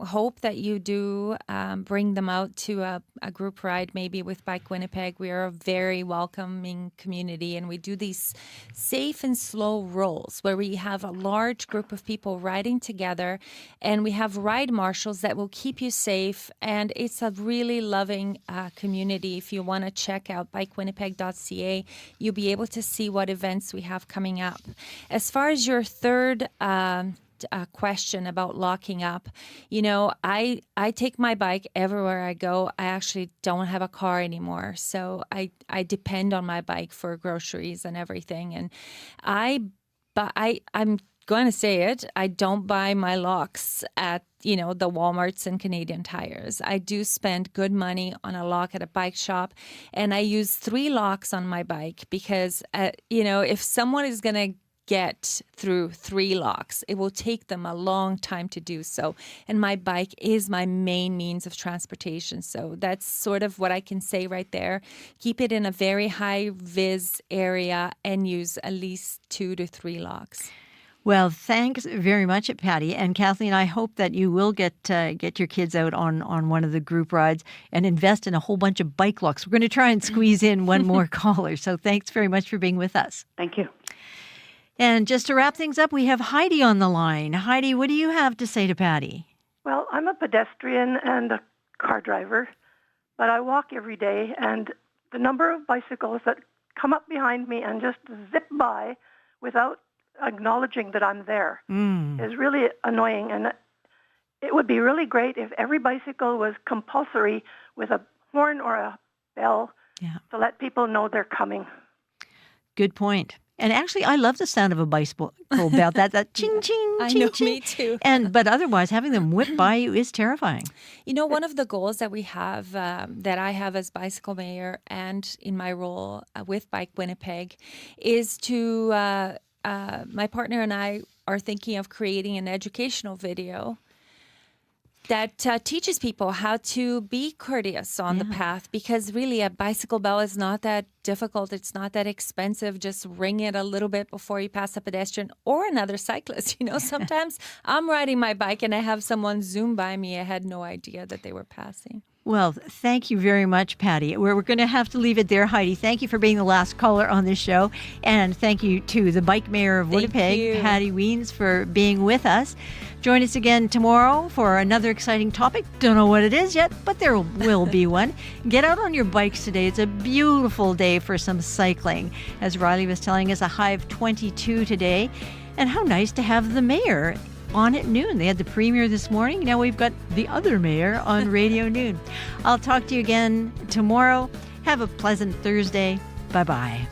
hope that you do bring them out to a group ride, maybe with Bike Winnipeg. We are a very welcoming community, and we do these safe and slow rolls where we have a large group of people riding together, and we have ride marshals that will keep you safe, and it's a really loving community. If you want to check out bikewinnipeg.ca, you'll be able to see what events we have coming up. As far as your third question about locking up, I take my bike everywhere I go. I actually don't have a car anymore, so I depend on my bike for groceries and everything. And I'm going to say it, I don't buy my locks at the Walmarts and Canadian Tires. I do spend good money on a lock at a bike shop, and I use 3 locks on my bike because if someone is going to get through 3 locks, it will take them a long time to do so. And my bike is my main means of transportation. So that's sort of what I can say right there. Keep it in a very high vis area and use at least 2 to 3 locks. Well, thanks very much, Patty. And Kathleen, I hope that you will get your kids out on one of the group rides and invest in a whole bunch of bike locks. We're going to try and squeeze in one more caller. So thanks very much for being with us. Thank you. And just to wrap things up, we have Heidi on the line. Heidi, what do you have to say to Patty? Well, I'm a pedestrian and a car driver, but I walk every day, and the number of bicycles that come up behind me and just zip by without acknowledging that I'm there is really annoying. And it would be really great if every bicycle was compulsory with a horn or a bell to let people know they're coming. Good point. And actually, I love the sound of a bicycle bell. That ching, ching, I ching, know, ching. me too. But otherwise, having them whip by you is terrifying. One of the goals that we have, that I have as bicycle mayor and in my role with Bike Winnipeg, is to, my partner and I are thinking of creating an educational video teaches people how to be courteous on the path, because really a bicycle bell is not that difficult. It's not that expensive. Just ring it a little bit before you pass a pedestrian or another cyclist. Sometimes I'm riding my bike and I have someone zoom by me. I had no idea that they were passing. Well, thank you very much, Patty. We're going to have to leave it there, Heidi. Thank you for being the last caller on this show. And thank you to the bike mayor of Winnipeg, Patty Wiens, for being with us. Join us again tomorrow for another exciting topic. Don't know what it is yet, but there will be one. Get out on your bikes today. It's a beautiful day for some cycling. As Riley was telling us, a high of 22 today. And how nice to have the mayor on at noon. They had the premier this morning. Now we've got the other mayor on Radio Noon. I'll talk to you again tomorrow. Have a pleasant Thursday. Bye-bye.